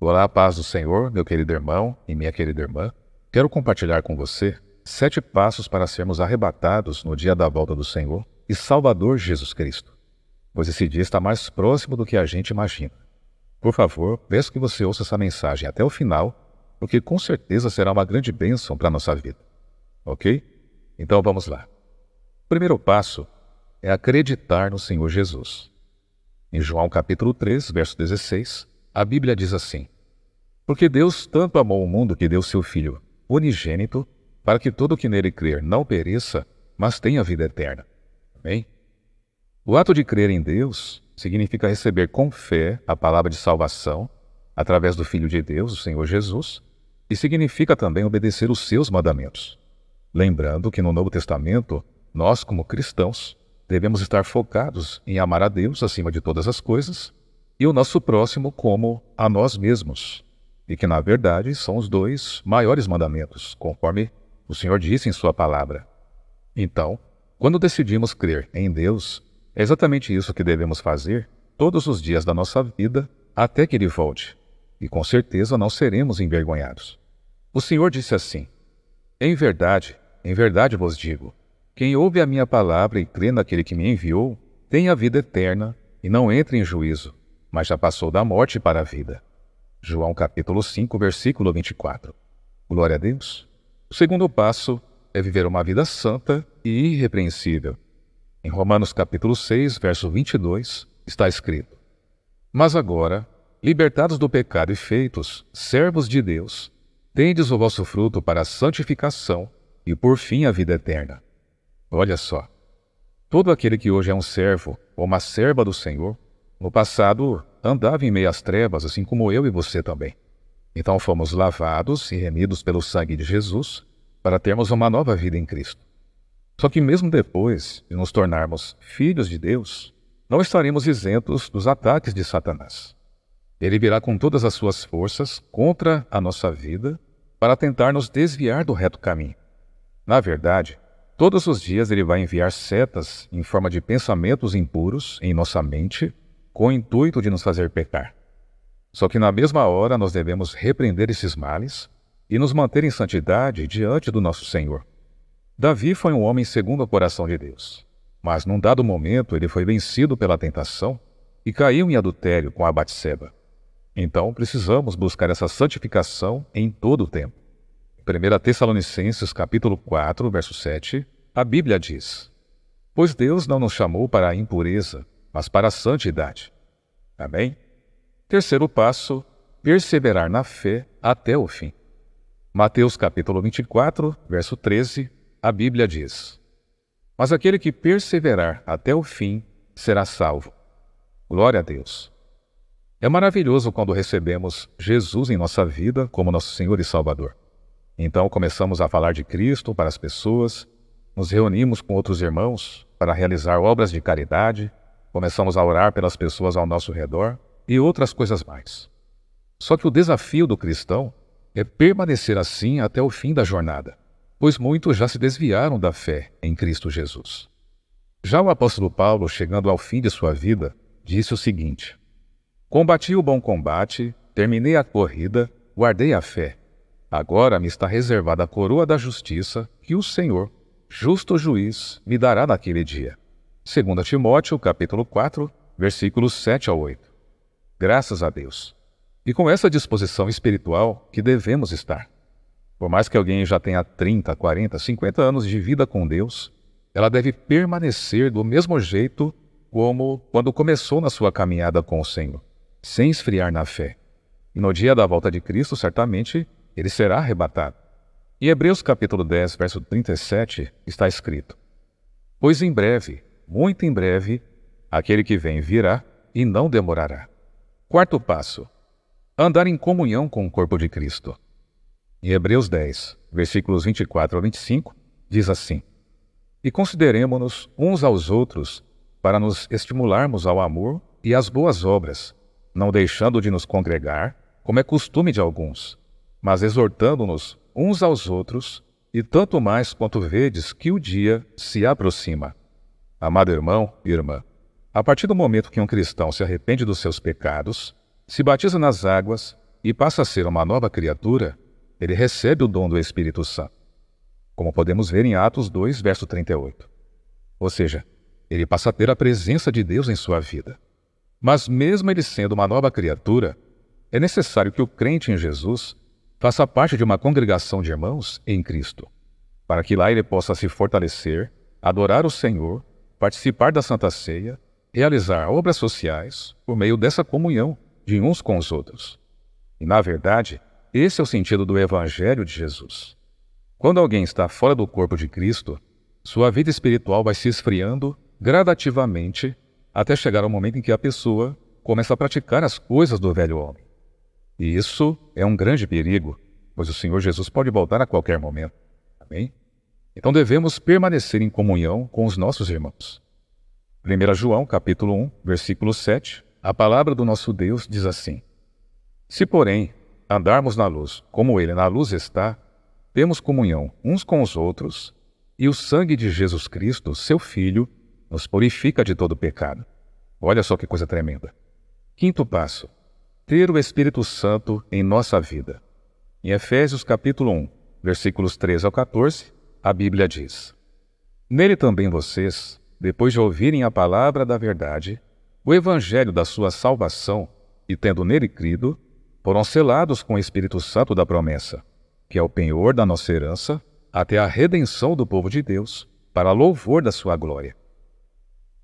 Olá, paz do Senhor, meu querido irmão e minha querida irmã. Quero compartilhar com você 7 passos para sermos arrebatados no dia da volta do Senhor e Salvador Jesus Cristo, pois esse dia está mais próximo do que a gente imagina. Por favor, peço que você ouça essa mensagem até o final, porque com certeza será uma grande bênção para a nossa vida. Ok? Então vamos lá. O primeiro passo é acreditar no Senhor Jesus. Em João capítulo 3, verso 16, a Bíblia diz assim: Porque Deus tanto amou o mundo que deu seu Filho unigênito, para que todo o que nele crer não pereça, mas tenha vida eterna. Amém? O ato de crer em Deus significa receber com fé a palavra de salvação, através do Filho de Deus, o Senhor Jesus, e significa também obedecer os seus mandamentos. Lembrando que no Novo Testamento, nós, como cristãos, devemos estar focados em amar a Deus acima de todas as coisas e o nosso próximo como a nós mesmos, e que, na verdade, são os 2 maiores mandamentos, conforme o Senhor disse em sua palavra. Então, quando decidimos crer em Deus, é exatamente isso que devemos fazer todos os dias da nossa vida até que Ele volte, e com certeza não seremos envergonhados. O Senhor disse assim: em verdade vos digo, quem ouve a minha palavra e crê naquele que me enviou, tem a vida eterna e não entra em juízo, mas já passou da morte para a vida. João capítulo 5, versículo 24. Glória a Deus. O segundo passo é viver uma vida santa e irrepreensível. Em Romanos capítulo 6, verso 22, está escrito: Mas agora, libertados do pecado e feitos servos de Deus, tendes o vosso fruto para a santificação e por fim a vida eterna. Olha só, todo aquele que hoje é um servo ou uma serva do Senhor, no passado andava em meio às trevas, assim como eu e você também. Então fomos lavados e remidos pelo sangue de Jesus para termos uma nova vida em Cristo. Só que mesmo depois de nos tornarmos filhos de Deus, não estaremos isentos dos ataques de Satanás. Ele virá com todas as suas forças contra a nossa vida para tentar nos desviar do reto caminho. Na verdade, todos os dias ele vai enviar setas em forma de pensamentos impuros em nossa mente, com o intuito de nos fazer pecar. Só que na mesma hora nós devemos repreender esses males e nos manter em santidade diante do nosso Senhor. Davi foi um homem segundo o coração de Deus, mas num dado momento ele foi vencido pela tentação e caiu em adultério com a Batseba. Então precisamos buscar essa santificação em todo o tempo. 1 Tessalonicenses capítulo 4, verso 7, a Bíblia diz: Pois Deus não nos chamou para a impureza, mas para a santidade. Amém? Terceiro passo, perseverar na fé até o fim. Mateus capítulo 24, verso 13, a Bíblia diz: Mas aquele que perseverar até o fim será salvo. Glória a Deus! É maravilhoso quando recebemos Jesus em nossa vida como nosso Senhor e Salvador. Então começamos a falar de Cristo para as pessoas, nos reunimos com outros irmãos para realizar obras de caridade, começamos a orar pelas pessoas ao nosso redor e outras coisas mais. Só que o desafio do cristão é permanecer assim até o fim da jornada, pois muitos já se desviaram da fé em Cristo Jesus. Já o apóstolo Paulo, chegando ao fim de sua vida, disse o seguinte: Combati o bom combate, terminei a corrida, guardei a fé. Agora me está reservada a coroa da justiça que o Senhor, justo juiz, me dará naquele dia. 2 Timóteo, capítulo 4, versículos 7 a 8. Graças a Deus. E com essa disposição espiritual que devemos estar. Por mais que alguém já tenha 30, 40, 50 anos de vida com Deus, ela deve permanecer do mesmo jeito como quando começou na sua caminhada com o Senhor, sem esfriar na fé. E no dia da volta de Cristo, certamente, ele será arrebatado. Em Hebreus capítulo 10, verso 37, está escrito: Pois em breve, muito em breve, aquele que vem virá e não demorará. Quarto passo, andar em comunhão com o corpo de Cristo. Em Hebreus 10, versículos 24 a 25, diz assim: E consideremo-nos uns aos outros para nos estimularmos ao amor e às boas obras, não deixando de nos congregar, como é costume de alguns, mas exortando-nos uns aos outros, e tanto mais quanto vedes que o dia se aproxima. Amado irmão e irmã, a partir do momento que um cristão se arrepende dos seus pecados, se batiza nas águas e passa a ser uma nova criatura, ele recebe o dom do Espírito Santo, como podemos ver em Atos 2, verso 38. Ou seja, ele passa a ter a presença de Deus em sua vida. Mas mesmo ele sendo uma nova criatura, é necessário que o crente em Jesus faça parte de uma congregação de irmãos em Cristo, para que lá ele possa se fortalecer, adorar o Senhor, participar da Santa Ceia, realizar obras sociais por meio dessa comunhão de uns com os outros. E, na verdade, esse é o sentido do Evangelho de Jesus. Quando alguém está fora do corpo de Cristo, sua vida espiritual vai se esfriando gradativamente até chegar ao momento em que a pessoa começa a praticar as coisas do velho homem. E isso é um grande perigo, pois o Senhor Jesus pode voltar a qualquer momento. Amém? Então devemos permanecer em comunhão com os nossos irmãos. 1 João, capítulo 1, versículo 7, a palavra do nosso Deus diz assim: Se, porém, andarmos na luz, como Ele na luz está, temos comunhão uns com os outros, e o sangue de Jesus Cristo, seu Filho, nos purifica de todo pecado. Olha só que coisa tremenda. Quinto passo: ter o Espírito Santo em nossa vida. Em Efésios capítulo 1, versículos 13 ao 14, a Bíblia diz: Nele também vocês, depois de ouvirem a palavra da verdade, o evangelho da sua salvação, e tendo nele crido, foram selados com o Espírito Santo da promessa, que é o penhor da nossa herança, até a redenção do povo de Deus, para louvor da sua glória.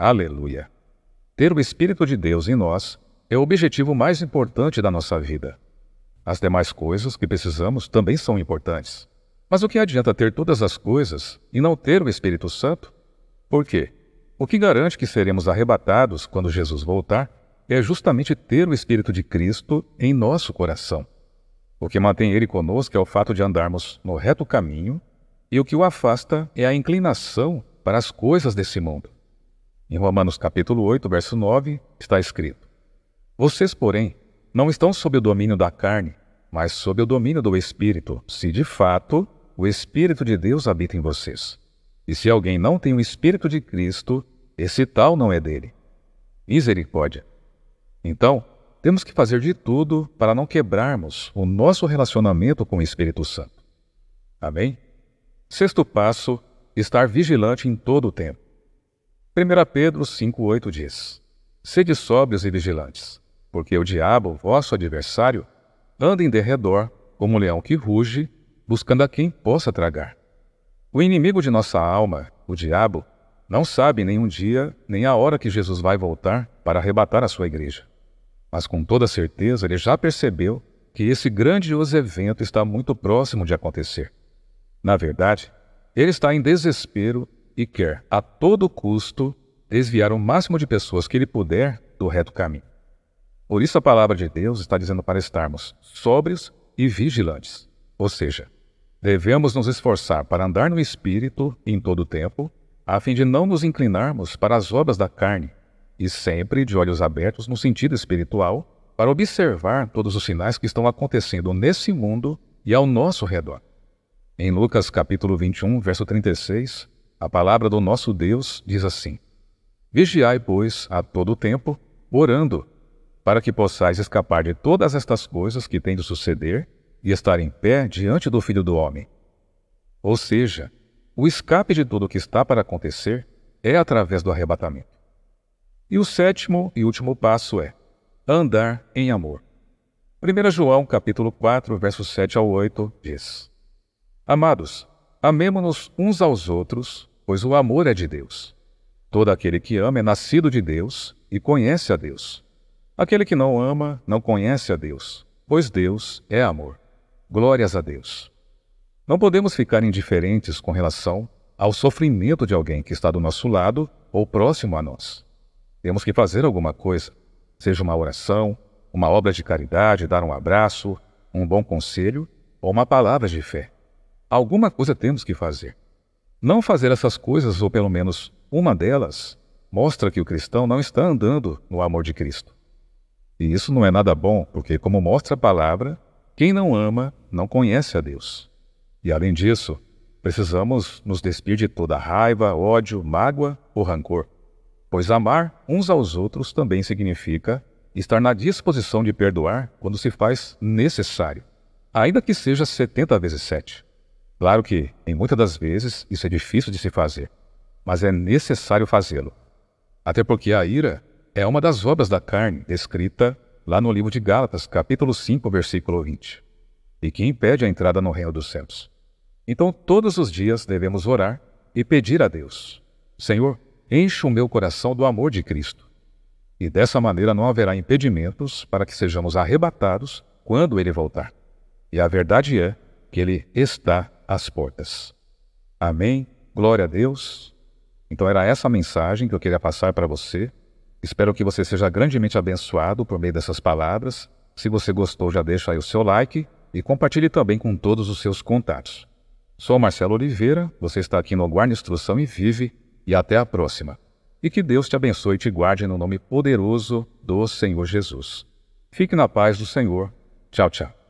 Aleluia! Ter o Espírito de Deus em nós é o objetivo mais importante da nossa vida. As demais coisas que precisamos também são importantes. Mas o que adianta ter todas as coisas e não ter o Espírito Santo? Por quê? O que garante que seremos arrebatados quando Jesus voltar é justamente ter o Espírito de Cristo em nosso coração. O que mantém Ele conosco é o fato de andarmos no reto caminho, e o que o afasta é a inclinação para as coisas desse mundo. Em Romanos capítulo 8, verso 9, está escrito: Vocês, porém, não estão sob o domínio da carne, mas sob o domínio do Espírito, se de fato o Espírito de Deus habita em vocês. E se alguém não tem o Espírito de Cristo, esse tal não é dele. Misericórdia! Então, temos que fazer de tudo para não quebrarmos o nosso relacionamento com o Espírito Santo. Amém? Sexto passo: estar vigilante em todo o tempo. 1 Pedro 5,8 diz: Sede sóbrios e vigilantes, porque o diabo, vosso adversário, anda em derredor, como um leão que ruge, buscando a quem possa tragar. O inimigo de nossa alma, o diabo, não sabe nem um dia, nem a hora que Jesus vai voltar para arrebatar a sua igreja. Mas com toda certeza ele já percebeu que esse grandioso evento está muito próximo de acontecer. Na verdade, ele está em desespero e quer, a todo custo, desviar o máximo de pessoas que ele puder do reto caminho. Por isso a palavra de Deus está dizendo para estarmos sóbrios e vigilantes. Ou seja, devemos nos esforçar para andar no Espírito em todo o tempo, a fim de não nos inclinarmos para as obras da carne, e sempre de olhos abertos no sentido espiritual, para observar todos os sinais que estão acontecendo nesse mundo e ao nosso redor. Em Lucas capítulo 21, verso 36, a palavra do nosso Deus diz assim: Vigiai, pois, a todo o tempo, orando, para que possais escapar de todas estas coisas que têm de suceder e estar em pé diante do Filho do Homem. Ou seja, o escape de tudo o que está para acontecer é através do arrebatamento. E o sétimo e último passo é andar em amor. 1 João capítulo 4, versos 7 ao 8 diz: Amados, amemo-nos uns aos outros, pois o amor é de Deus. Todo aquele que ama é nascido de Deus e conhece a Deus. Aquele que não ama não conhece a Deus, pois Deus é amor. Glórias a Deus. Não podemos ficar indiferentes com relação ao sofrimento de alguém que está do nosso lado ou próximo a nós. Temos que fazer alguma coisa, seja uma oração, uma obra de caridade, dar um abraço, um bom conselho ou uma palavra de fé. Alguma coisa temos que fazer. Não fazer essas coisas, ou pelo menos uma delas, mostra que o cristão não está andando no amor de Cristo. E isso não é nada bom, porque, como mostra a palavra, quem não ama não conhece a Deus. E, além disso, precisamos nos despir de toda raiva, ódio, mágoa ou rancor, pois amar uns aos outros também significa e estar na disposição de perdoar quando se faz necessário, ainda que seja 70 vezes 7. Claro que, em muitas das vezes, isso é difícil de se fazer, mas é necessário fazê-lo. Até porque a ira é uma das obras da carne descrita lá no livro de Gálatas, capítulo 5, versículo 20, e que impede a entrada no reino dos céus. Então, todos os dias devemos orar e pedir a Deus: Senhor, enche o meu coração do amor de Cristo. E dessa maneira não haverá impedimentos para que sejamos arrebatados quando Ele voltar. E a verdade é que Ele está às portas. Amém? Glória a Deus. Então era essa a mensagem que eu queria passar para você. Espero que você seja grandemente abençoado por meio dessas palavras. Se você gostou, já deixa aí o seu like e compartilhe também com todos os seus contatos. Sou Marcelo Oliveira, você está aqui no Guarda Instrução e Vive, e até a próxima. E que Deus te abençoe e te guarde no nome poderoso do Senhor Jesus. Fique na paz do Senhor. Tchau, tchau.